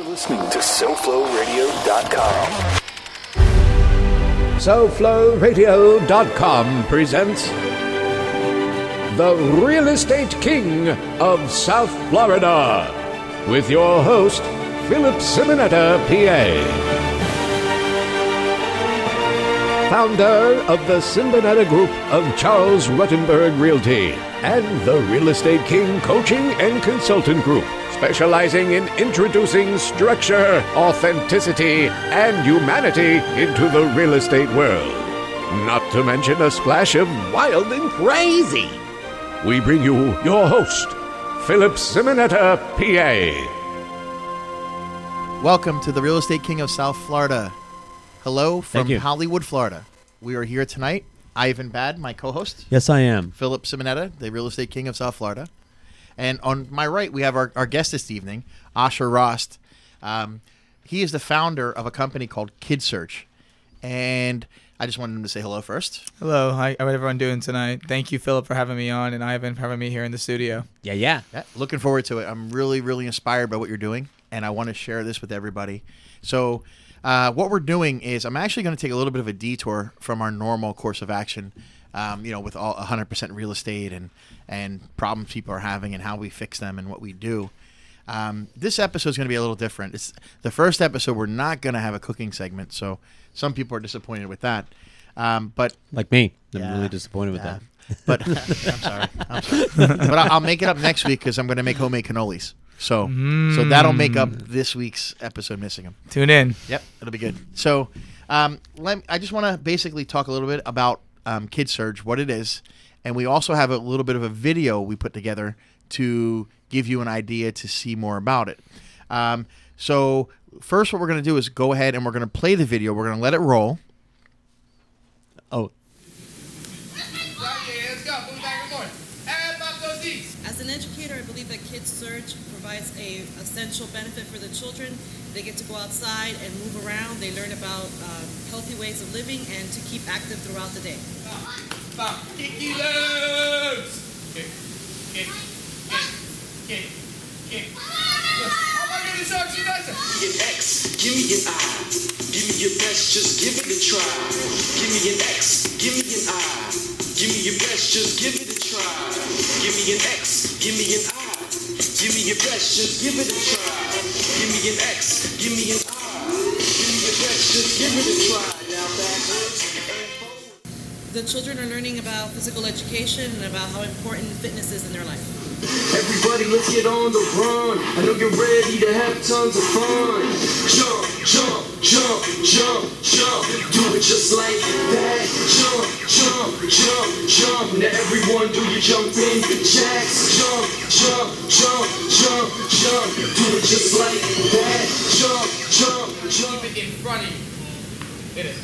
You're listening to SoFloRadio.com. SoFloRadio.com presents The Real Estate King of South Florida with your host, Philip Simonetta, PA. Founder of the Simonetta Group of Charles Ruttenberg Realty and the Real Estate King Coaching and Consultant Group, specializing in introducing structure, authenticity, and humanity into the real estate world. Not to mention a splash of wild and crazy. We bring you your host, Philip Simonetta, PA. Welcome to the Real Estate King of South Florida. Hello from Thank you. Hollywood, Florida. We are here tonight. Ivan Bad, my co-host. Yes, I am. Philip Simonetta, the Real Estate King of South Florida. And on my right, we have our guest this evening, Asher Rost. He is the founder of a company called Kid Surge. And I just wanted him to say hello first. Hello. How everyone doing tonight? Thank you, Philip, for having me on, and Ivan for having me here in the studio. Yeah. Yeah, looking forward to it. I'm really, really inspired by what you're doing, and I want to share this with everybody. So what we're doing is I'm actually going to take a little bit of a detour from our normal course of action, with all 100% real estate and problems people are having and how we fix them and what we do. This episode is going to be a little different. It's the first episode. We're not going to have a cooking segment, so some people are disappointed with that. But Like me. I'm really disappointed with that. But I'm sorry. But I'll make it up next week because I'm going to make homemade cannolis. So that'll make up this week's episode missing them. Tune in. Yep, it'll be good. So I just want to basically talk a little bit about Kid Surge, what it is, and we also have a little bit of a video we put together to give you an idea to see more about it. So first what we're going to do is go ahead and we're going to play the video. We're going to let it roll. Oh, As an educator, I believe that Kid Surge provides a essential benefit for the children. They get to go outside and move around. They learn about healthy ways of living and to keep active throughout the day. Kicky loads! Kick. Oh my goodness, so she does it! Give me an X, give me an I. Give me your best, just give it a try. Give me an X, give me an I. Give me your best, just give it a try. Give me an X, give me an I. Give me your best, just give it a try. Give me an X, give me an I. Give me your best, just give it a try. Now backwards and forward. The children are learning about physical education and about how important fitness is in their life. Everybody, let's get on the run. I know you're ready to have tons of fun. Jump, jump, jump, jump, jump. Do it just like that. Jump, jump, jump, jump. Now everyone do your jumping jacks. Jump, jump, jump, jump, jump. Do it just like that. Jump, jump, jump. Keep it in front of you. Hit it.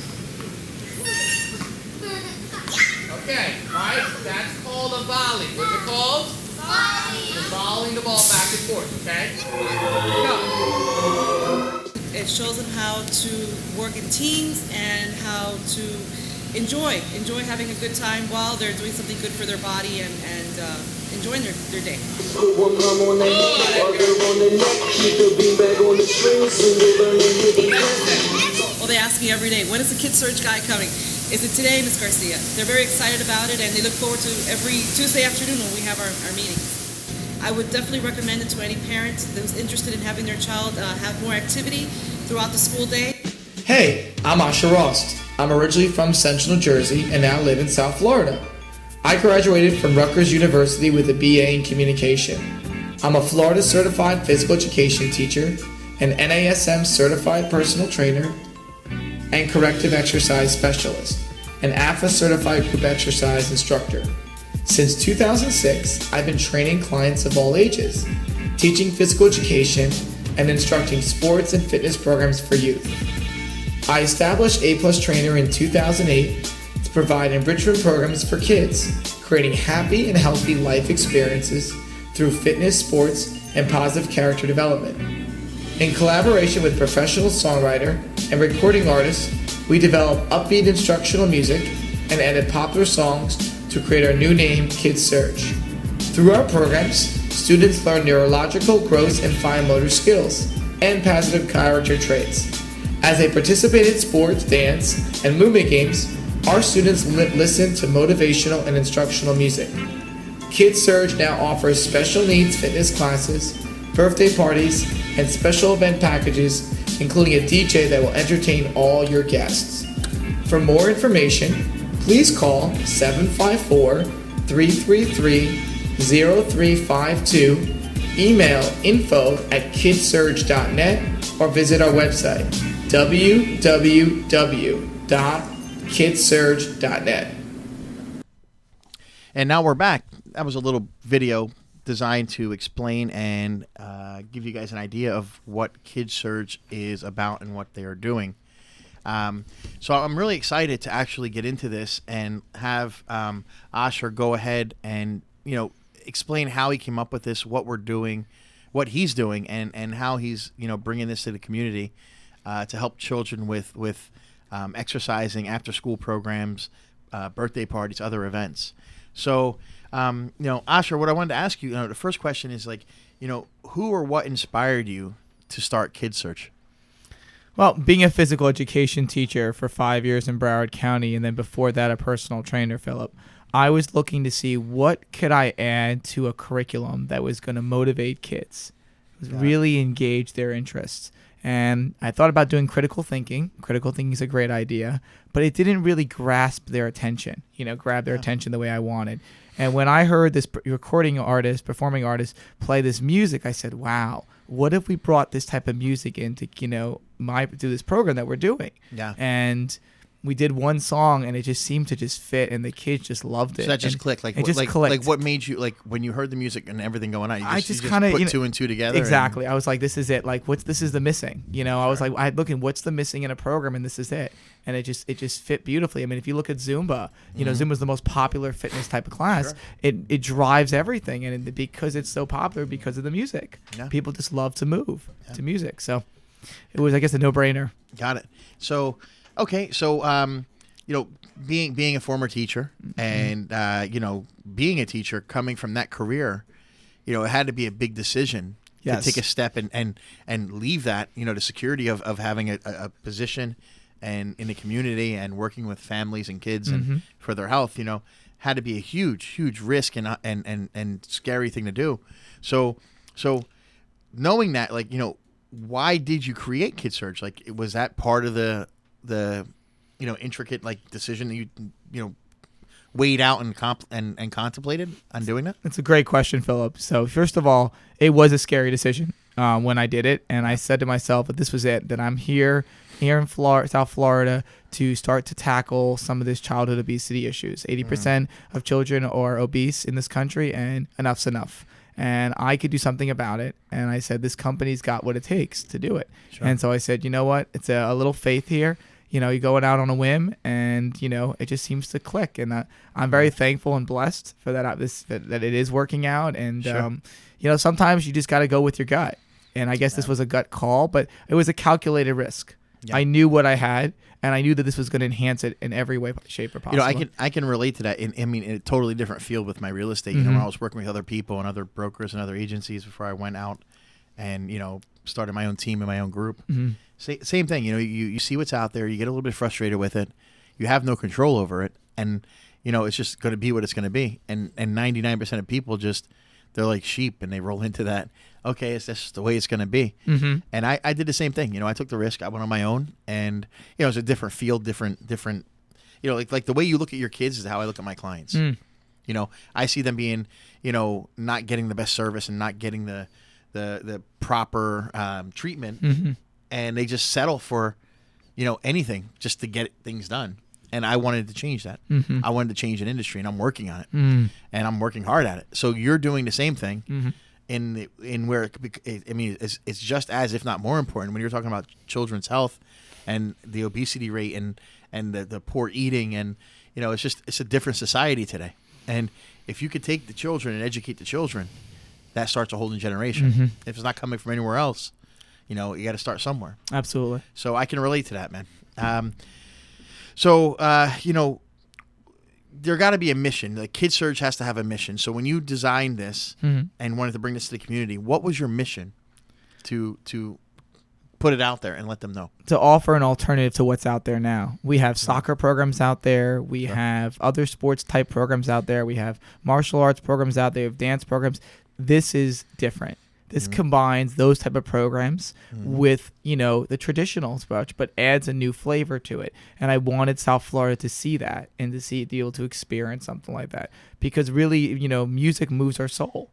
Okay, alright, that's called a volley. What's it called? You're volleying the ball back and forth, okay? Go. It shows them how to work in teams and how to enjoy having a good time while they're doing something good for their body and enjoying their day. Put one palm on that knee, other on the neck. Keep the beanbag on the string, so you learn to hit it. Well, they ask me every day, when is the Kid Surge guy coming? Is it today, Ms. Garcia? They're very excited about it, and they look forward to every Tuesday afternoon when we have our meetings. I would definitely recommend it to any parent who's interested in having their child have more activity throughout the school day. Hey, I'm Asher Rost. I'm originally from Central New Jersey and now live in South Florida. I graduated from Rutgers University with a BA in Communication. I'm a Florida Certified Physical Education teacher, an NASM Certified Personal Trainer, and Corrective Exercise Specialist, an AFA Certified Group Exercise Instructor. Since 2006, I've been training clients of all ages, teaching physical education, and instructing sports and fitness programs for youth. I established A+ Trainer in 2008 to provide enrichment programs for kids, creating happy and healthy life experiences through fitness, sports, and positive character development. In collaboration with professional songwriter and recording artists, we developed upbeat instructional music and added popular songs to create our new name, Kid Surge. Through our programs, students learn neurological, gross, and fine motor skills, and positive character traits. As they participate in sports, dance, and movement games, our students listen to motivational and instructional music. Kid Surge now offers special needs fitness classes, birthday parties, and special event packages, including a DJ that will entertain all your guests. For more information, please call 754-333-0352, email info@kidsurge.net, or visit our website, www.kidsurge.net. And now we're back. That was a little video designed to explain and give you guys an idea of what Kid Surge is about and what they are doing. So I'm really excited to actually get into this and have Asher go ahead and explain how he came up with this, what we're doing, what he's doing, and how he's bringing this to the community to help children with exercising, after school programs, birthday parties, other events. So Asher, what I wanted to ask you, the first question is who or what inspired you to start Kid Surge? Well, being a physical education teacher for 5 years in Broward County, and then before that a personal trainer, Philip, I was looking to see what could I add to a curriculum that was going to motivate kids, really engage their interests. And I thought about doing critical thinking. Critical thinking is a great idea, but it didn't really grasp their attention, grab their attention the way I wanted. And when I heard this performing artist play this music, I said, wow, what if we brought this type of music into, do this program that we're doing? Yeah. And we did one song, and it just seemed to just fit, and the kids just loved it. So that just clicked. Like what made you, when you heard the music and everything going on, you just kind of put two and two together? Exactly. I was like, this is it. This is the missing. I was like, I look at what's the missing in a program, and this is it. And it just fit beautifully. I mean, if you look at Zumba, Zumba's the most popular fitness type of class. Sure. It drives everything, and because it's so popular, because of the music, people just love to move to music. So it was, I guess, a no-brainer. Got it. So, okay, so being a former teacher and being a teacher, coming from that career, it had to be a big decision to take a step and leave that, the security of having a position and in the community and working with families and kids and for their health, had to be a huge risk and scary thing to do. So knowing that, why did you create Kid Surge? Was that part of the intricate decision that you weighed out and contemplated on doing that? That's a great question, Philip. So first of all, it was a scary decision when I did it, and I said to myself that this was it, that I'm here in South Florida to start to tackle some of this childhood obesity issues. 80% of children are obese in this country, and enough's enough. And I could do something about it. And I said, this company's got what it takes to do it. Sure. And so I said, you know what? It's a little faith here. You're going out on a whim, and it just seems to click. And I'm very thankful and blessed for that it is working out. And sure. Sometimes you just got to go with your gut. And I guess this was a gut call, but it was a calculated risk. Yeah. I knew what I had, and I knew that this was going to enhance it in every way, shape, or possible. I can relate to that. In a totally different field with my real estate. When I was working with other people and other brokers and other agencies before I went out and started my own team and my own group. Same thing. You see what's out there. You get a little bit frustrated with it. You have no control over it, and it's just going to be what it's going to be. And 99% of people they're like sheep, and they roll into that. Okay, it's just the way it's going to be. And I did the same thing. I took the risk. I went on my own, and it's a different field, different. Like the way you look at your kids is how I look at my clients. I see them being, not getting the best service and not getting the proper treatment, and they just settle for, anything just to get things done. And I wanted to change that. I wanted to change an industry, and I'm working on it, and I'm working hard at it. So you're doing the same thing. In where it's just as, if not more important, when you're talking about children's health and the obesity rate and the poor eating, and it's a different society today. And if you could take the children and educate the children, that starts a whole new generation. If it's not coming from anywhere else, you got to start somewhere. Absolutely. So I can relate to that, man. There got to be a mission. The Kid Surge has to have a mission. So when you designed this and wanted to bring this to the community, what was your mission to put it out there and let them know. To offer an alternative to what's out there now. We have soccer programs out there. We have other sports type programs out there. We have martial arts programs out there. We have dance programs. This is different. This combines those type of programs with, the traditional approach, but adds a new flavor to it. And I wanted South Florida to see that and to be able to experience something like that. Because really, music moves our soul.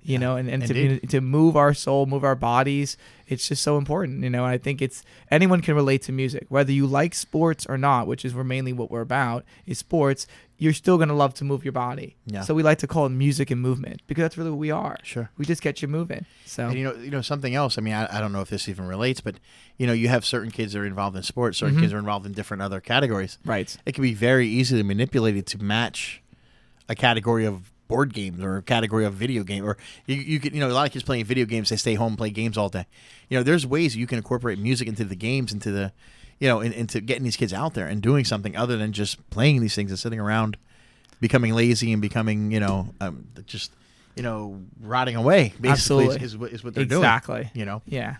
And to move our soul, move our bodies, it's just so important. I think anyone can relate to music, whether you like sports or not, which is mainly what we're about is sports. You're still going to love to move your body. Yeah. So we like to call it music and movement because that's really what we are. Sure. We just get you moving. So and something else. I mean, I don't know if this even relates, but you have certain kids that are involved in sports, certain kids are involved in different other categories. Right. It can be very easily manipulated to match a category of board games or a category of video game, or you can a lot of kids playing video games, they stay home and play games all day. There's ways you can incorporate music into the games, into the into getting these kids out there and doing something other than just playing these things and sitting around becoming lazy and becoming just rotting away basically. Absolutely. is what they're doing. Exactly. Yeah.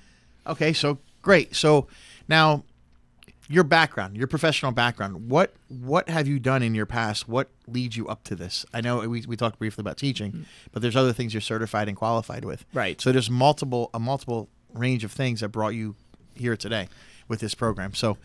Okay, so great. So now your background, your professional background, what have you done in your past? What leads you up to this? I know we talked briefly about teaching, but there's other things you're certified and qualified with. Right. So there's a multiple range of things that brought you here today with this program. So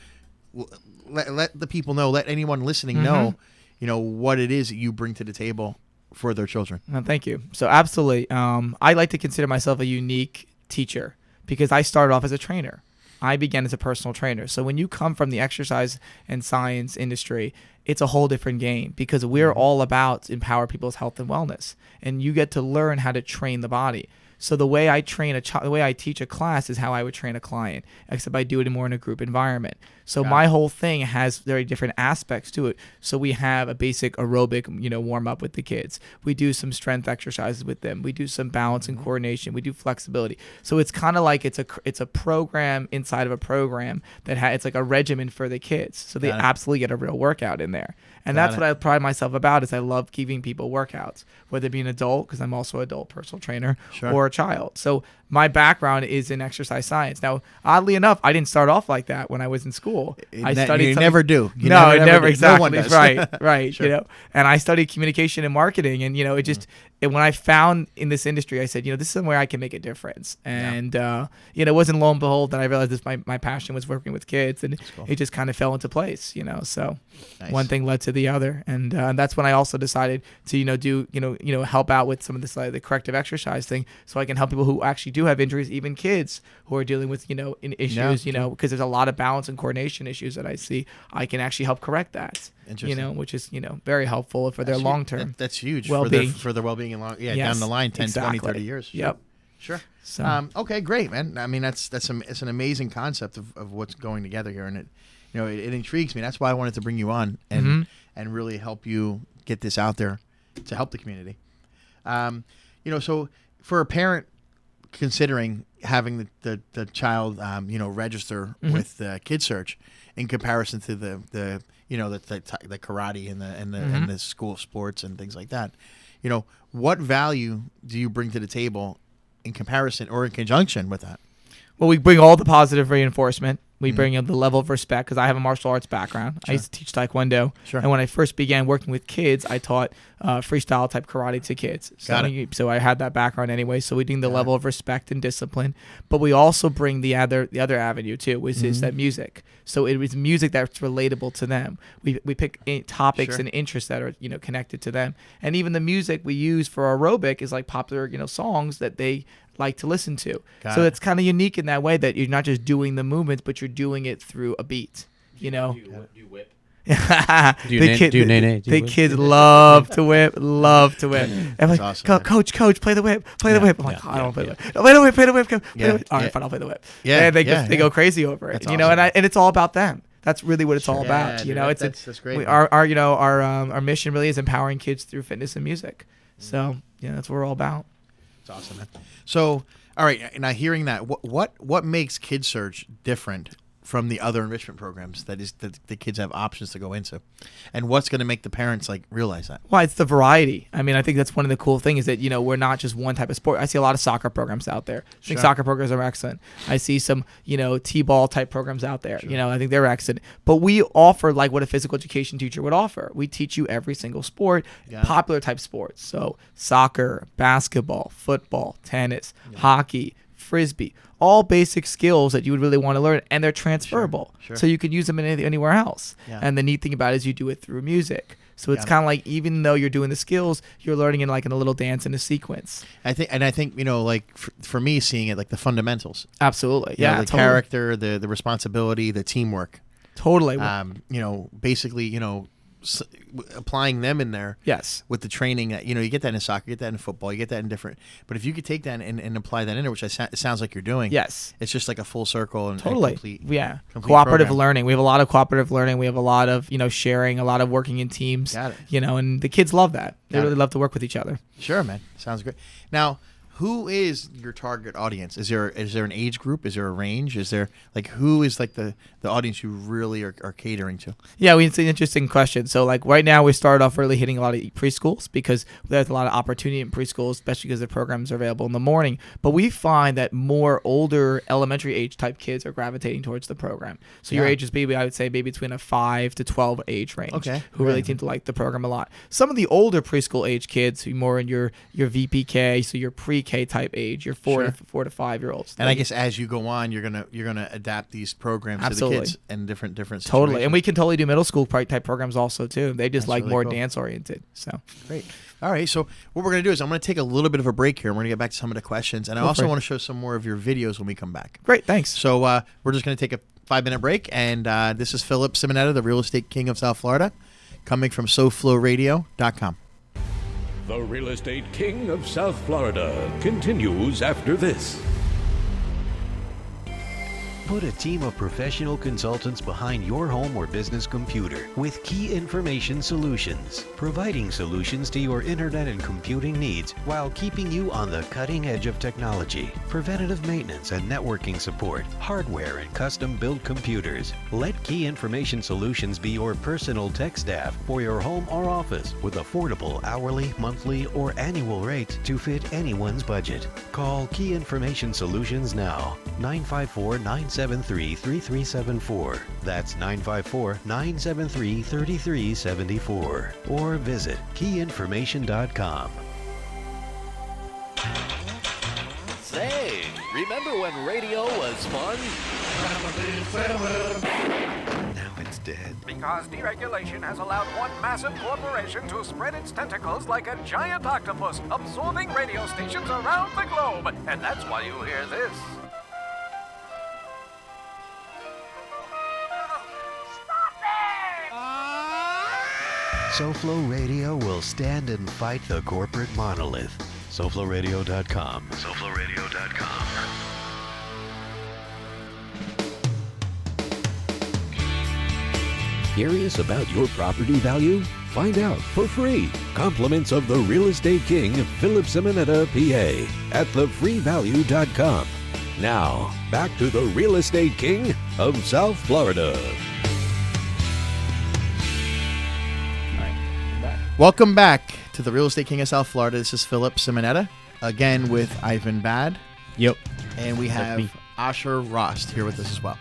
let the people know, let anyone listening know, what it is that you bring to the table for their children. Thank you. So absolutely. I like to consider myself a unique teacher because I started off as a trainer. I began as a personal trainer. So when you come from the exercise and science industry, it's a whole different game because we're all about empower people's health and wellness. And you get to learn how to train the body. So the way I train the way I teach a class is how I would train a client, except I do it more in a group environment. So my whole thing has very different aspects to it. So we have a basic aerobic, warm up with the kids. We do some strength exercises with them. We do some balance and coordination. We do flexibility. So it's kind of like it's a program inside of a program that it's like a regimen for the kids. So they absolutely get a real workout in there. And that's what I pride myself about is I love giving people workouts, whether it be an adult, because I'm also an adult personal trainer, or a child. So my background is in exercise science. Now, oddly enough, I didn't start off like that when I was in school. I studied. You never do. Never exactly. No one does. Right. Sure. And I studied communication and marketing, and it just and when I found in this industry, I said, this is somewhere I can make a difference. And it wasn't long and behold that I realized this my passion was working with kids, and it just kind of fell into place. So one thing led to the other, and that's when I also decided to do help out with some of this the corrective exercise thing, so I can help people who actually do have injuries, even kids who are dealing with in issues, because there's a lot of balance and coordination issues that I see. I can actually help correct that. Which is very helpful for their long term. That's huge well-being. For their well-being and down the line 10, 20, 30 years. Yep. Sure. So okay, great, man. I mean it's an amazing concept of what's going together here, and it intrigues me. That's why I wanted to bring you on and really help you get this out there to help the community. So for a parent considering having the child register with Kid Surge in comparison to the karate and the school sports and things like that, what value do you bring to the table in comparison or in conjunction with that? Well, we bring all the positive reinforcement. We bring up the level of respect because I have a martial arts background. Sure. I used to teach Taekwondo. Sure. And when I first began working with kids, I taught freestyle type karate to kids. So I had that background anyway. So we bring the level of respect and discipline. But we also bring the other avenue too, which is that music. So it was music that's relatable to them. We pick topics and interests that are connected to them. And even the music we use for aerobic is like popular songs that they like to listen to. It's kind of unique in that way that you're not just doing the movements, but you're doing it through a beat. Do you whip? The kids love to whip. I'm like, awesome, coach, play the whip. Play the whip. I'm like, I don't play the whip. Play the whip. All right, fine, I'll play the whip. Yeah, and they go crazy over it. That's awesome. And it's all about them. That's really what it's all about. That's great. Our mission really is empowering kids through fitness and music. So that's what we're all about. It's awesome, man. So, all right, now hearing that, what makes Kid Surge different from the other enrichment programs that the kids have options to go into, and what's going to make the parents like realize that? Well, it's the variety. I mean, I think that's one of the cool things is that, we're not just one type of sport. I see a lot of soccer programs out there. I think soccer programs are excellent. I see some, T-ball type programs out there. I think they're excellent. But we offer like what a physical education teacher would offer. We teach you every single sport, popular type sports. So soccer, basketball, football, tennis, hockey, frisbee, all basic skills that you would really want to learn, and they're transferable. Sure. So you could use them anywhere else. Yeah. And the neat thing about it is you do it through music. So it's kind of like, even though you're doing the skills, you're learning in a little dance in a sequence. I think like for me, seeing it like the fundamentals. Absolutely. The totally. character, the responsibility, the teamwork. Totally. Basically, applying them in there. Yes. With the training that you get that in soccer, you get that in football, you get that in different. But if you could take that and apply that in there, which it sounds like you're doing. Yes. It's just like a full circle and totally. Complete Cooperative program. learning. We have a lot of cooperative learning. We have a lot of sharing, a lot of working in teams. Got it. And the kids love that. They really love to work with each other. Sure, man. Sounds great. Now, who is your target audience? Is there an age group? Is there a range? Is there who is the audience you really are catering to? Yeah, it's an interesting question. So right now we started off really hitting a lot of preschools because there's a lot of opportunity in preschools, especially because the programs are available in the morning. But we find that more older elementary age type kids are gravitating towards the program. So your age is I would say maybe between a 5 to 12 age range. Okay. Who really seem to like the program a lot. Some of the older preschool age kids who more in your VPK, so your pre-K type age, your 4 to 5 year olds. And I guess as you go on, you're gonna adapt these programs Absolutely. to the kids in different situations. Totally, and we can totally do middle school type programs also too. They just That's like really more cool. dance oriented. So great. All right, so what we're gonna do is I'm gonna take a little bit of a break here. And we're gonna get back to some of the questions, and I also want to show some more of your videos when we come back. Great, thanks. So we're just gonna take a 5-minute break, and this is Philip Simonetta, the real estate king of South Florida, coming from SoFloRadio.com. The Real Estate King of South Florida continues after this. Put a team of professional consultants behind your home or business computer with Key Information Solutions, providing solutions to your internet and computing needs while keeping you on the cutting edge of technology. Preventative maintenance and networking support, hardware and custom-built computers. Let Key Information Solutions be your personal tech staff for your home or office with affordable hourly, monthly, or annual rates to fit anyone's budget. Call Key Information Solutions now, 954-973-3374. That's 954-973-3374. Or visit keyinformation.com. Say, remember when radio was fun? Now it's dead. Because deregulation has allowed one massive corporation to spread its tentacles like a giant octopus, absorbing radio stations around the globe. And that's why you hear this. SoFlo Radio will stand and fight the corporate monolith. SoFloRadio.com. SoFloRadio.com. Curious about your property value? Find out for free. Compliments of the Real Estate King, Philip Simonetta, PA, at thefreevalue.com. Now, back to the Real Estate King of South Florida. Welcome back to the Real Estate King of South Florida. This is Philip Simonetta, again with Ivan Bad. Yep. And we have Asher Rost here with us as well.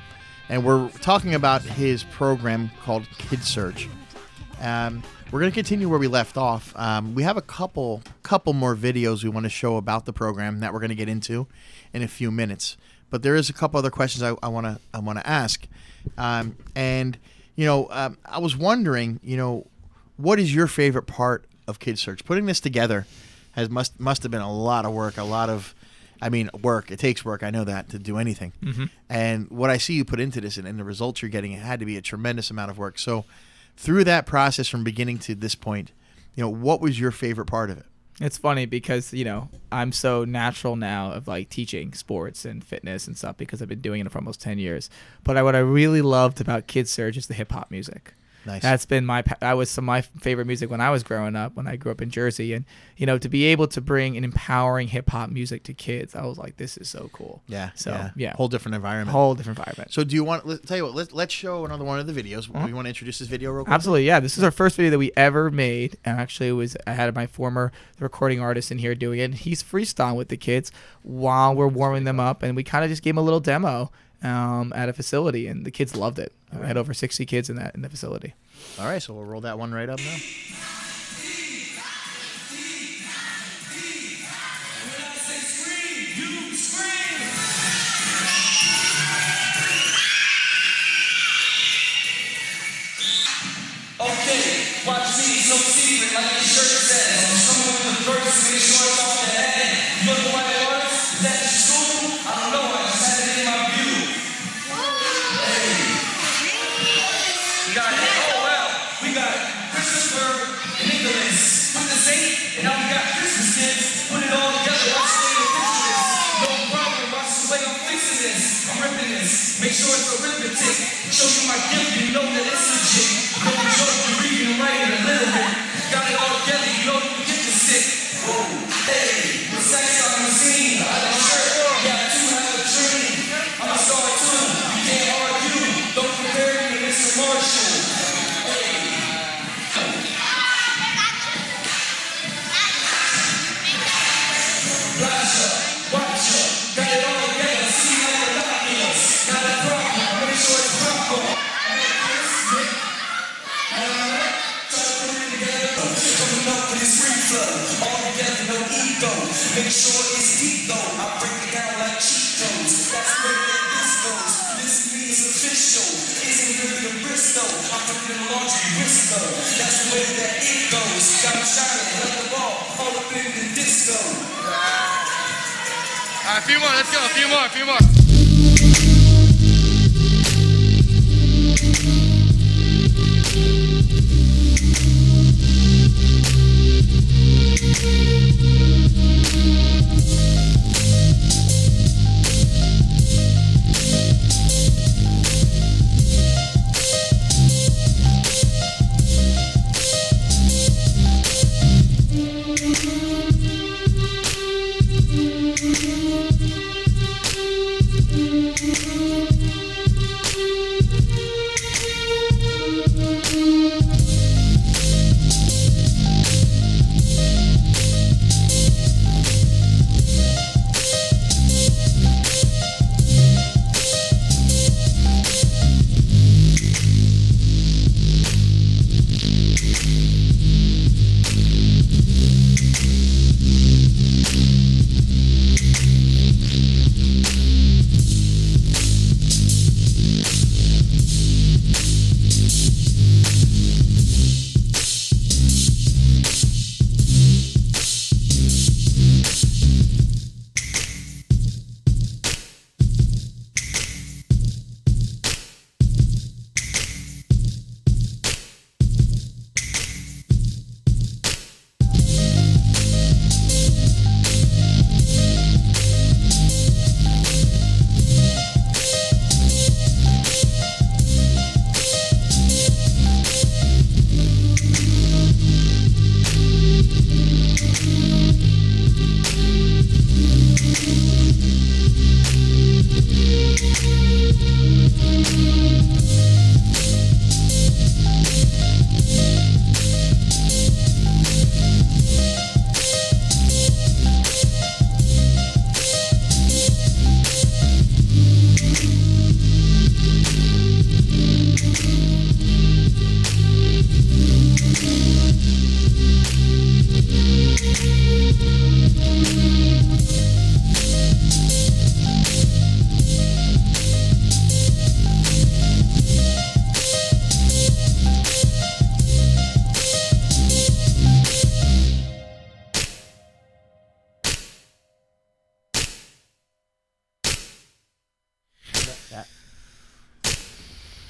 And we're talking about his program called Kid Surge. We're going to continue where we left off. We have a couple more videos we want to show about the program that we're going to get into in a few minutes. But there is a couple other questions I want to ask. I was wondering, what is your favorite part of Kid Surge? Putting this together must have been a lot of work, work. It takes work, I know that, to do anything. Mm-hmm. And what I see you put into this and the results you're getting, it had to be a tremendous amount of work. So through that process from beginning to this point, what was your favorite part of it? It's funny because, I'm so natural now of teaching sports and fitness and stuff because I've been doing it for almost 10 years. But what I really loved about Kid Surge is the hip hop music. Nice. That's been that was some of my favorite music when I was growing up, when I grew up in Jersey. And, to be able to bring an empowering hip hop music to kids, I was like, this is so cool. Yeah. So, yeah. Whole different environment. So do you want, tell you what, let's show another one of the videos. Uh-huh. You want to introduce this video real quick? Absolutely, yeah. This is our first video that we ever made, and actually I had my former recording artist in here doing it. And he's freestyling with the kids while we're warming them up, and we kind of just gave them a little demo at a facility, and the kids loved it. I had over 60 kids in the facility. All right, so we'll roll that one right up now. Okay, watch me, it's no secret, like your shirt says. Someone with the verse, make sure it's off the head. You know the right words? Is that your school? I don't know, I just had it in my view. Hey. We got it. Oh, well, we got Christopher and Nicholas. Put this 8, and now we got Christmas kids. Put it all together, watch the way you picture this. No problem, watch the way I'm fixing this. I'm ripping this. Make sure it's arithmetic. Show you my gift, you know that it's legit. No joke, you're reading and writing a little bit. Got it all together, you know you get the sick. Whoa, hey, the sex on the scene. I like shirt, yeah, two have a dream. I'm a star too, you can't argue. Don't compare me to Mr. Marshall. Hey. Gotcha, watcha, got it all together. See like a lot is. Not a problem, make sure it's proper. Make sure it's deep though. I break it down like cheat codes. That's the way that this goes. This means official. Isn't really a wrist though. I'm putting in a laundry wrist though. That's the way that it goes. Got me shining like the ball. All up in the disco. Alright, a few more. Let's go. A few more.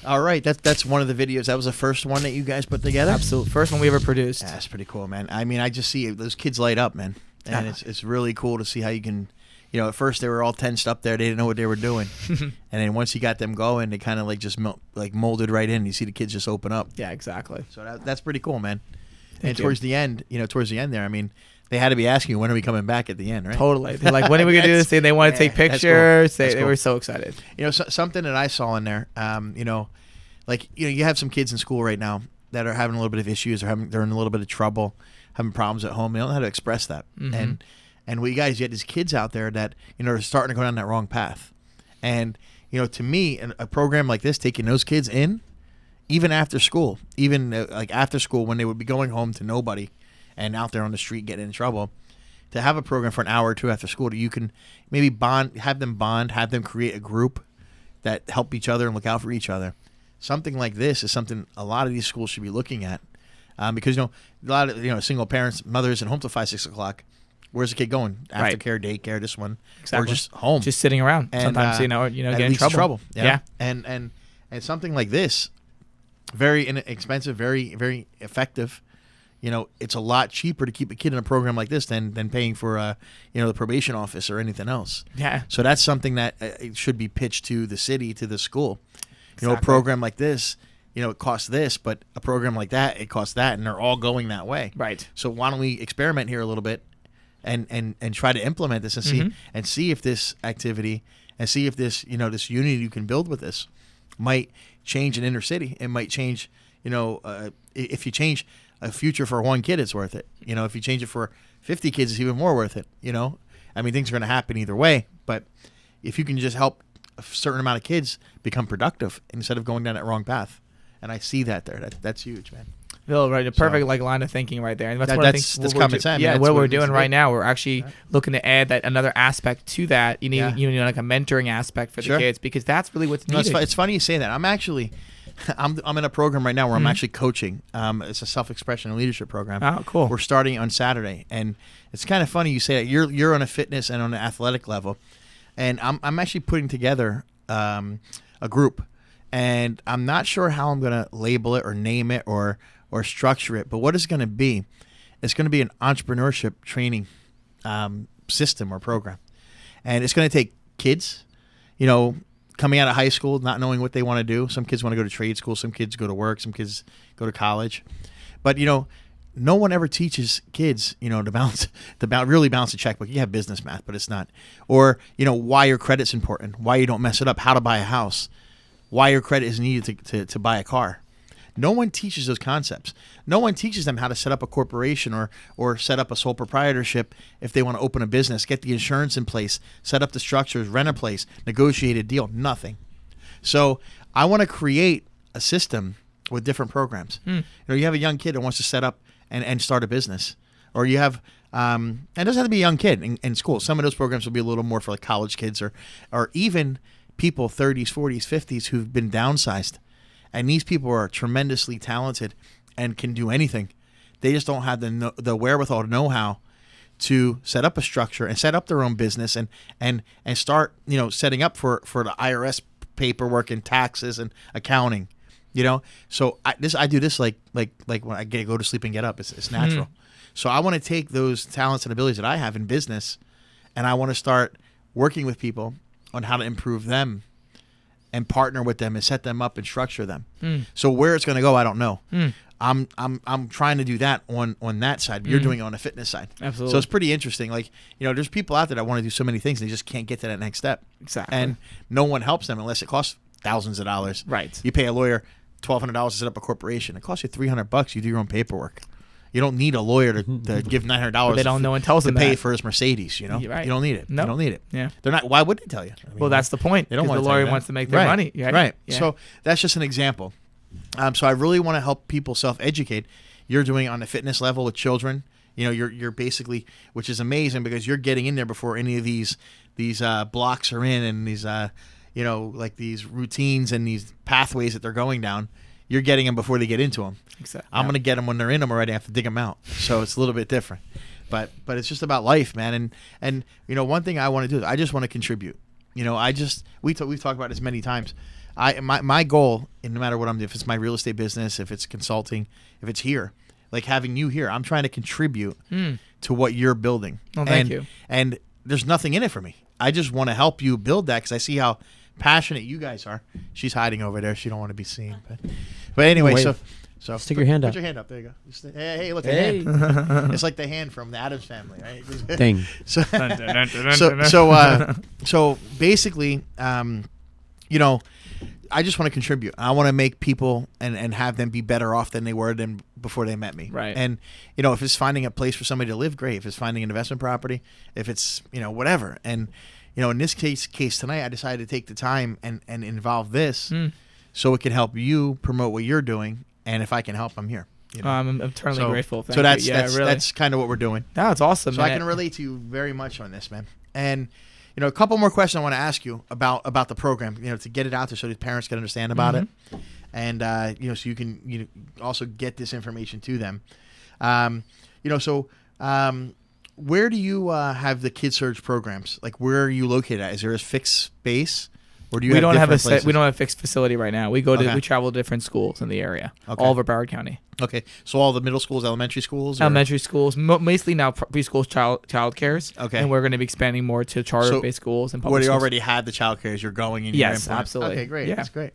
All right, that's one of the videos. That was the first one that you guys put together? Absolutely. First one we ever produced. Yeah, that's pretty cool, man. I mean, I just see those kids light up, man. And it's really cool to see how you can at first they were all tensed up there. They didn't know what they were doing. And then once you got them going, they kind of like just molded right in. You see the kids just open up. Yeah, exactly. So that's pretty cool, man. Thank you. Towards the end there, I mean, they had to be asking you, when are we coming back at the end, right? Totally. They're like, when are we going to do this thing? They want to take pictures. That's They cool. were so excited. Something that I saw in there, you have some kids in school right now that are having a little bit of issues, or they're in a little bit of trouble, having problems at home. They don't know how to express that. Mhm. And you have these kids out there that, are starting to go down that wrong path. And, to me, a program like this, taking those kids in, even after school, after school when they would be going home to nobody and out there on the street getting in trouble, to have a program for an hour or two after school that you can maybe have them create a group that help each other and look out for each other. Something like this is something a lot of these schools should be looking at, because a lot of single parents, mothers, and home till 5, 6 o'clock. Where's the kid going? Aftercare, daycare, this one, Exactly. or just home, just sitting around. And, Sometimes get in trouble. Yeah. And something like this, very inexpensive, very very effective. It's a lot cheaper to keep a kid in a program like this than paying for the probation office or anything else. Yeah. So that's something that it should be pitched to the city, to the school. Exactly. A program like this, it costs this, but a program like that, it costs that, and they're all going that way. Right. So why don't we experiment here a little bit, and try to implement this and see if this activity, and see if this this unity you can build with this might change an inner city. It might change if you change a future for one kid, it's worth it. If you change it for 50 kids, it's even more worth it. I mean, things are going to happen either way, but if you can just help a certain amount of kids become productive instead of going down that wrong path, and I see that there, that's huge, man. Bill, right, a perfect line of thinking right there, and that's common sense. Yeah, what we're doing right now, we're actually looking to add that another aspect to that. You need, like a mentoring aspect for the kids, because that's really what's needed. It's funny you say that. I'm in a program right now where I'm actually coaching. It's a self-expression and leadership program. Oh, cool. We're starting on Saturday, and it's kind of funny you say that. You're on a fitness and on an athletic level, and I'm actually putting together a group, and I'm not sure how I'm going to label it or name it or structure it, but what it's going to be, it's going to be an entrepreneurship training system or program, and it's going to take kids, coming out of high school, not knowing what they want to do. Some kids want to go to trade school, some kids go to work, some kids go to college, but no one ever teaches kids, to really balance a checkbook. You have business math, but it's not, or why your credit's important, why you don't mess it up, how to buy a house, why your credit is needed to buy a car. No one teaches those concepts. No one teaches them how to set up a corporation or set up a sole proprietorship if they want to open a business, get the insurance in place, set up the structures, rent a place, negotiate a deal, nothing. So I want to create a system with different programs. You have a young kid that wants to set up and start a business, or you have, and it doesn't have to be a young kid in school. Some of those programs will be a little more for like college kids or even people 30s, 40s, 50s who've been downsized. And these people are tremendously talented and can do anything. They just don't have the wherewithal, know-how to set up a structure and set up their own business and start setting up for the IRS paperwork and taxes and accounting. So I do this like when I go to sleep and get up. It's natural. So I want to take those talents and abilities that I have in business, and I want to start working with people on how to improve them and partner with them and set them up and structure them. So where it's going to go, I don't know. I'm trying to do that on that side. But you're doing it on the fitness side. Absolutely. So it's pretty interesting. There's people out there that want to do so many things, they just can't get to that next step. Exactly. And no one helps them unless it costs thousands of dollars. Right. You pay a lawyer $1,200 to set up a corporation. It costs you $300. You do your own paperwork. You don't need a lawyer to give $900. They don't know and tells them to pay that. for his Mercedes. Right. You don't need it. No. You don't need it. Yeah. They're not. Why would they tell you? Well, that's the point. They don't want the to tell you lawyer that. wants to make their money. Right. Yeah. So that's just an example. So I really want to help people self-educate. You're doing it on the fitness level with children. You're basically, which is amazing because you're getting in there before any of these blocks are in, and these like these routines and these pathways that they're going down. You're getting them before they get into them. Exactly. I'm going to get them when they're in them already. I have to dig them out. So it's a little bit different. But it's just about life, man. And one thing I want to do is I just want to contribute. We've talked about this many times. My goal, and no matter what I'm doing, if it's my real estate business, if it's consulting, if it's here, like having you here, I'm trying to contribute to what you're building. Well, thank you. And there's nothing in it for me. I just want to help you build that because I see how passionate you guys are. She's hiding over there. She don't want to be seen. But anyway, Wave. so Stick your hand put up. your hand up. There you go. Just, hey, look, Hey. a hand. It's like the hand from the Addams Family, right? Ding. So basically, you know, I just want to contribute. I want to make people and have them be better off than they were than before they met me. Right. And, you know, if it's finding a place for somebody to live, great. If it's finding an investment property, if it's, you know, whatever. And, you know, in this case tonight, I decided to take the time and involve this so it can help you promote what you're doing. And if I can help, I'm here. You know? I'm eternally grateful. Thank so that's you. Yeah, that's really. that's kind of what we're doing. No, it's awesome. So man. I can relate to you very much on this, man. And you know, a couple more questions I want to ask you about the program. You know, to get it out there so the parents can understand about it, and you know, so you can also get this information to them. You know, so where do you have the Kid Surge programs? Like, where are you located at? Is there a fixed space? Or do you we don't have different we don't have a fixed facility right now. We go to Okay. we travel to different schools in the area, Okay. all over Broward County. Okay, so all the middle schools, elementary schools, or? Elementary schools, mostly now preschools, child cares. Okay. And we're going to be expanding more to charter-based schools and public where you schools. already had the child cares, you're going and Yes, you're absolutely. Okay, great. Yeah. That's great.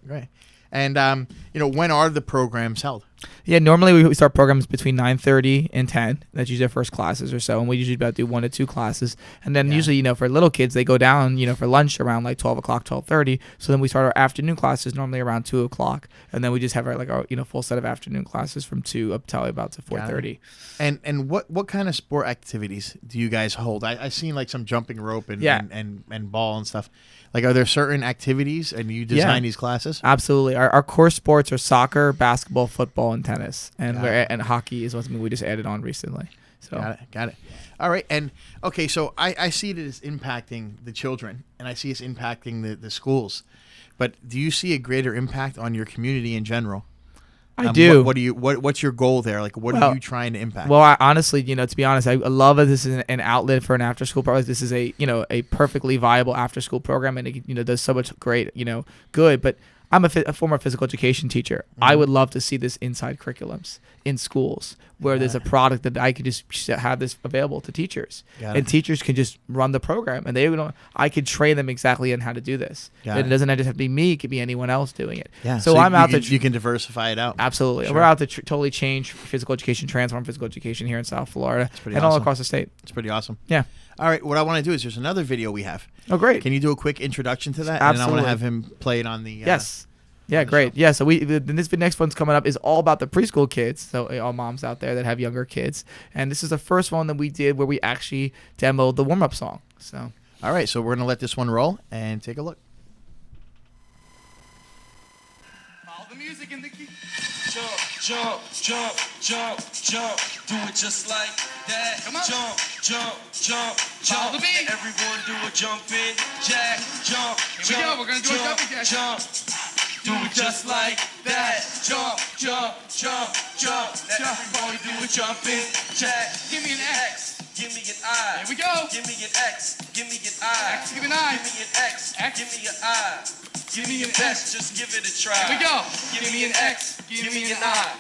And you know, when are the programs held? Yeah, normally we start programs between 9:30 and 10. That's usually our first classes or so, and we usually about do 1 to 2 classes. And then usually, you know, for little kids, they go down, you know, for lunch around like 12 o'clock, 12:30. So then we start our afternoon classes normally around 2 o'clock, and then we just have our full set of afternoon classes from 2 up till about to 4:30. And what kind of sport activities do you guys hold? I seen like some jumping rope and ball and stuff. Like, are there certain activities and you design these classes? Absolutely. Our core sports are soccer, basketball, football, and tennis, and and hockey is something we just added on recently. So Got it. All right. And okay, so I see it as impacting the children, and I see it's impacting the schools. But do you see a greater impact on your community in general? I do. What's your goal there? Like, what are you trying to impact? Well, honestly, you know, to be honest, I love that this is an outlet for an after-school program. This is a perfectly viable after-school program, and it does so much great, good. But I'm a former physical education teacher. I would love to see this inside curriculums in schools where there's a product that I could just have this available to teachers, and teachers can just run the program, and I could train them exactly on how to do this. And it doesn't just have to be me; it could be anyone else doing it. Yeah. So I'm out you can diversify it out. Absolutely. Sure. We're out to totally change physical education, transform physical education here in South Florida and all across the state. It's pretty awesome. Yeah. All right. What I want to do is there's another video we have. Oh, great. Can you do a quick introduction to that? Absolutely. And I want to have him play it on the. Yes. Yeah, great. Yeah, so this next one's coming up is all about the preschool kids. So all moms out there that have younger kids, and this is the first one that we did where we actually demoed the warm-up song. So all right, so we're gonna let this one roll and take a look. Follow the music in the key. Jump, jump, jump, jump, jump. Do it just like that. Come on. Jump, jump, jump, jump. Follow the beat. Everyone do a jumping jack. Jump, Here we go. We're gonna do a jumping jack. Jump. Do it just like that. Jump, jump, jump, jump. Let everybody do a jumping jack. Give me an X. Give me an I. Here we go. Give me an X. Give me an I. X, give me an I. Give me an X. X. Give me an I. Give me your best. Just give it a try. Here we go. Give me an X. Give me an I.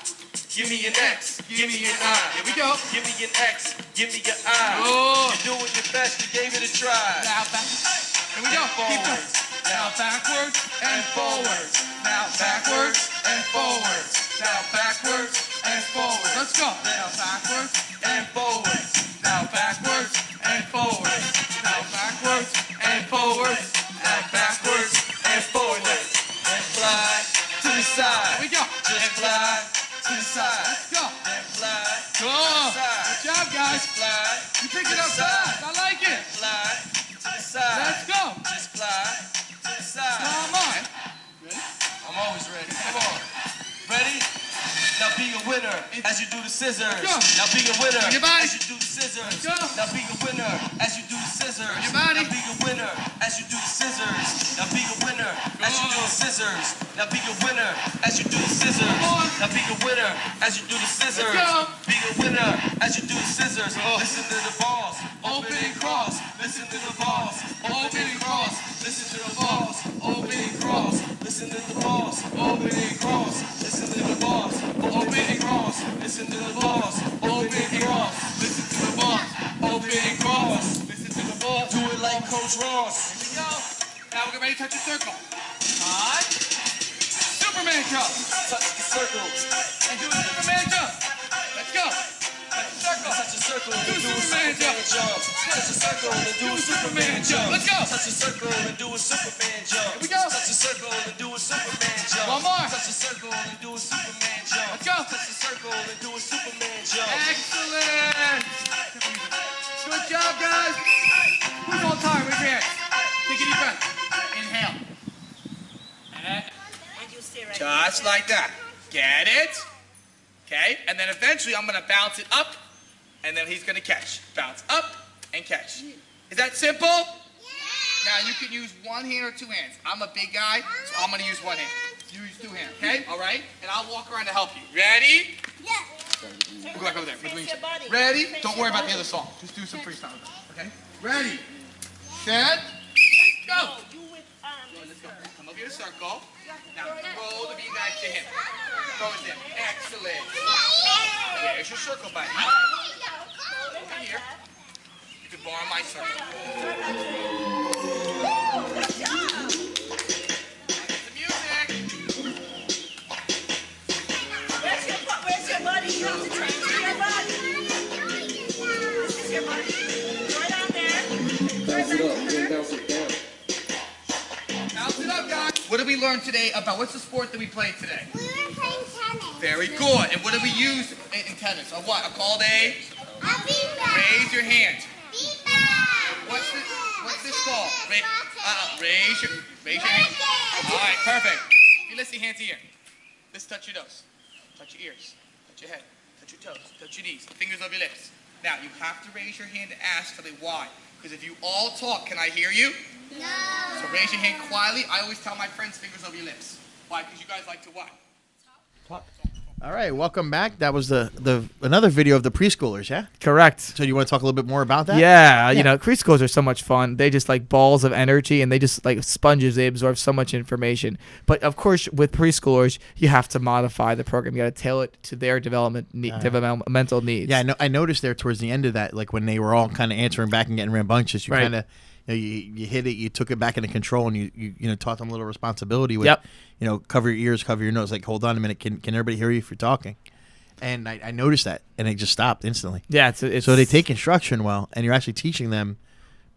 Give me an X. Give me an I. Here we go. Give me an X. Give me an I. Oh. You're doing your best. You gave it a try. Now back. Here we go. Keep going. Now backwards and forwards. Now backwards and forwards. Now backwards and forwards. Let's go. Now backwards and forwards. Now backwards and forwards. Now backwards and forwards. Now backwards and forwards. And fly to the side. Here we go. Just fly to the side. Let's go. And fly to Go. the side. Good job, guys. Just fly. You picked it up fast. I like it. Fly to the side. Let's go. Just fly to the side. Come on. I'm always ready. Come on. Ready? Now be a winner as you do the scissors. Go. Now be a winner Bring your body. as you do the scissors. Go. Now be a winner as you do the scissors. Bring your body. Now be a winner as you do the scissors. Now be a winner as you do the scissors. Now be a winner as you do the scissors. Come on. Now be a winner as you do the scissors. Let's go. Be a winner as you do the scissors. Listen to the balls. Open and cross. Listen to the balls. Open and cross. Listen to the balls. Open and cross. Listen to the balls. Open and cross. Listen to the balls. Open and cross. Listen to the balls. Open and cross. Listen to the boss. Open and cross. Listen to the boss. Do Coach Ross. Here we go. Now we're getting ready to touch a circle. Touch. Superman jump. Touch the circle. And do a Superman jump. Let's go. Touch the circle. Touch the circle. Do a Superman jump. Touch the circle and do a Superman jump. Let's go. Touch the circle and do a Superman jump. Here we go. Touch the circle and do a Superman jump. One more. Touch the circle and do a Superman jump. Let's go. Touch the circle and do a Superman jump. Excellent. Good job, guys. Who's on time? Raise your hands. Take a deep breath. Inhale. Just like that. Get it? Okay, and then eventually I'm gonna bounce it up, and then he's gonna catch. Bounce up and catch. Is that simple? Yeah. Now you can use one hand or two hands. I'm a big guy, so I'm gonna use one hand. You use two hands, okay? All right? And I'll walk around to help you. Ready? Yeah. We'll go back over there. Ready? Don't worry about the other song. Just do some freestyle with that, okay? Ready? Set. Go. Let's go. Come over here to circle. Now throw the beanbag to him. Throw it there. Excellent. There's your circle, buddy. Over here. You can borrow my circle. Good job. The music. Where's your buddy? You have to change to your buddy. This is your buddy. Right on there. Bounce it up. Then bounce it down. Bounce it up, guys. What did we learn today about what's the sport that we played today? We were playing tennis. Very good. And what did we use in tennis? A what? A called a? A beanbag. Raise your hand. Beanbag. What's this called? Raise your hand. All right, perfect. You let's see hands here. Let's touch your nose. Touch your ears. Touch your head. Touch your toes. Touch your knees. Fingers over your lips. Now you have to raise your hand to ask for the why. Because if you all talk, can I hear you? No. So raise your hand quietly. I always tell my friends fingers over your lips. Why? Because you guys like to what? Talk. All right, welcome back. That was the another video of the preschoolers, yeah? Correct. So you want to talk a little bit more about that? Yeah, you know, preschoolers are so much fun. They just like balls of energy, and they just like sponges. They absorb so much information. But of course, with preschoolers, you have to modify the program. You got to tailor it to their developmental needs. Yeah, I noticed there towards the end of that, like when they were all kind of answering back and getting rambunctious, you Right. kind of you hit it, you took it back into control, and you taught them a little responsibility with, cover your ears, cover your nose. Like, hold on a minute, can everybody hear you if you're talking? And I noticed that, and it just stopped instantly. Yeah, it's so they take instruction well, and you're actually teaching them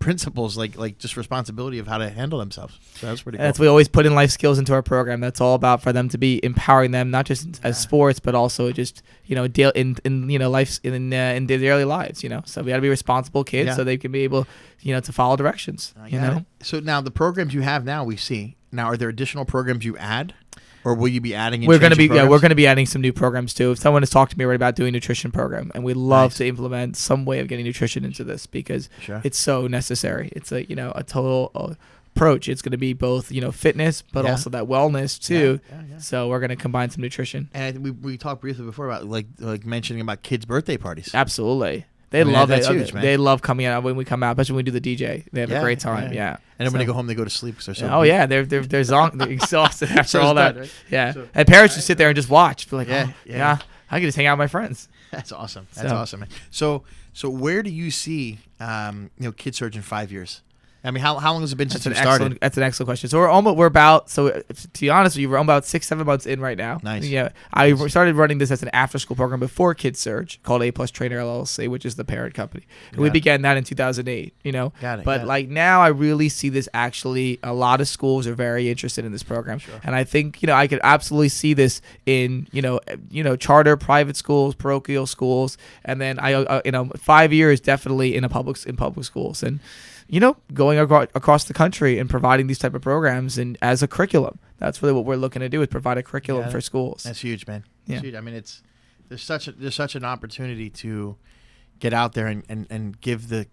principles like just responsibility of how to handle themselves. So that's pretty cool. That's we always put in life skills into our program. That's all about for them to be empowering them, not just as sports, but also just in life in their daily lives. So we got to be responsible kids, so they can be able to follow directions. So now the programs you have now, we see now, are there additional programs you add? Or will you be adding? We're going to be adding some new programs too. If someone has talked to me already about doing a nutrition program, and we love to implement some way of getting nutrition into this because it's so necessary. It's a total approach. It's going to be both fitness, but also that wellness too. So we're going to combine some nutrition. And we talked briefly before about like mentioning about kids' birthday parties. Absolutely. They love it. Huge, man. They love coming out when we come out, especially when we do the DJ. They have a great time. Yeah. And then when they go home, they go to sleep because they're so. Oh yeah, they're exhausted after all that. Right? Yeah. So, and parents just sit there and just watch. Be like, I can just hang out with my friends. That's awesome. That's awesome, man. So where do you see Kid Surge in 5 years? I mean, how long has it been since you started? That's an excellent question. So we're about to be honest with you, we're about 6-7 months in right now. Nice. Yeah, I started running this as an after-school program before Kid Surge called A Plus Trainer LLC, which is the parent company. And we began that in 2008. But now I really see this actually. A lot of schools are very interested in this program, and I think I could absolutely see this in charter private schools, parochial schools, and then 5 years definitely in public schools and. Going across the country and providing these type of programs and as a curriculum. That's really what we're looking to do is provide a curriculum for schools. That's huge, man. Yeah. Huge. I mean, there's such an opportunity to get out there and give the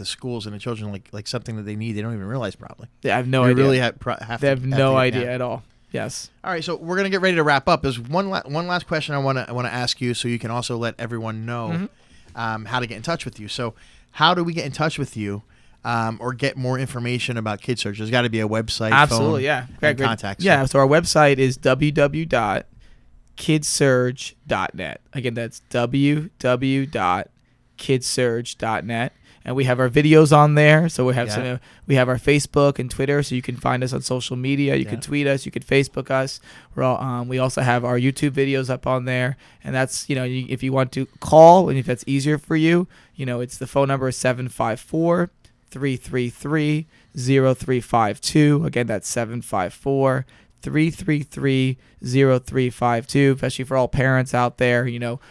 schools and the children like something that they need. They don't even realize probably. Yeah, I have no idea. Really they have no idea at all. Yes. All right, so we're gonna get ready to wrap up. There's one last question I want to ask you, so you can also let everyone know how to get in touch with you. So, how do we get in touch with you? Or get more information about Kid Surge? There's got to be a website, absolutely, phone, great contacts. Yeah, so our website is www.kidsurge.net. Again, that's www.kidsurge.net. and we have our videos on there. So we have Yeah. we have our Facebook and Twitter, so you can find us on social media. You can tweet us, you can Facebook us. We also have our YouTube videos up on there, and that's if you want to call and if that's easier for you, it's the phone number is 754-333-0352. Again, that's 754-333-0352, especially for all parents out there,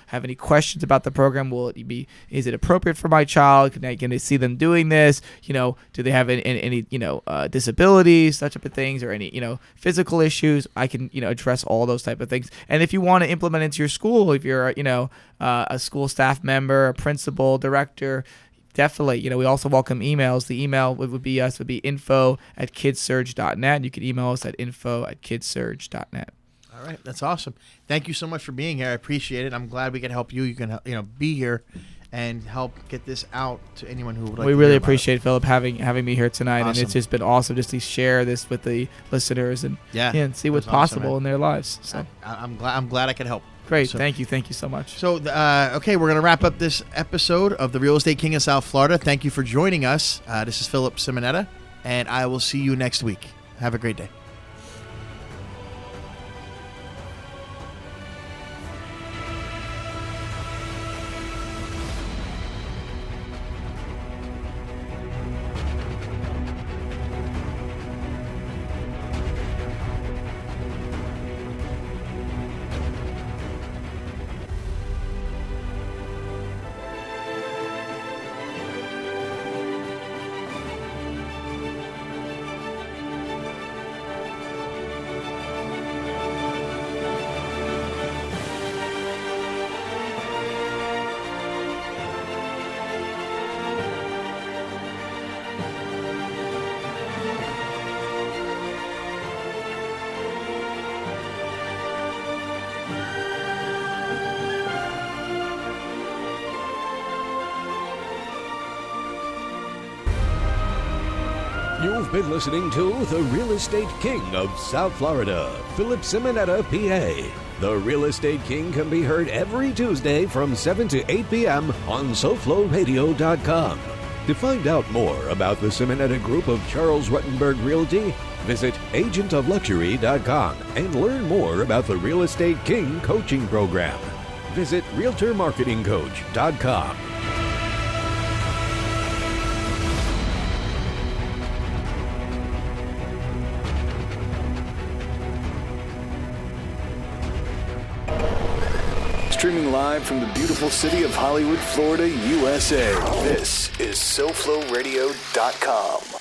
have any questions about the program. Is it appropriate for my child? Can they see them doing this? Do they have any disabilities, such type of things, or any, physical issues? I can, address all those type of things. And if you want to implement into your school, if you're, a school staff member, a principal, director, definitely. We also welcome emails. The email would be info@kidsurge.net. You can email us at info@kidsurge.net. All right, that's awesome. Thank you so much for being here. I appreciate it. I'm glad we can help you. You can be here and help get this out to anyone who would like. We to really hear about appreciate Philip having me here tonight, and Awesome. it's just been awesome just to share this with the listeners and and see what's that's awesome, possible man. in their lives. So I'm glad I could help. great, So- thank you so much. So, okay, we're going to wrap up this episode of the Real Estate King of South Florida. Thank you for joining us. This is Philip Simonetta, and I will see you next week. Have a great day. You've been listening to The Real Estate King of South Florida, Philip Simonetta, PA. The Real Estate King can be heard every Tuesday from 7 to 8 p.m. on SoFloRadio.com. To find out more about the Simonetta Group of Charles Ruttenberg Realty, visit agentofluxury.com and learn more about the Real Estate King coaching program. Visit RealtorMarketingCoach.com. Streaming live from the beautiful city of Hollywood, Florida, USA. This is SoFloRadio.com.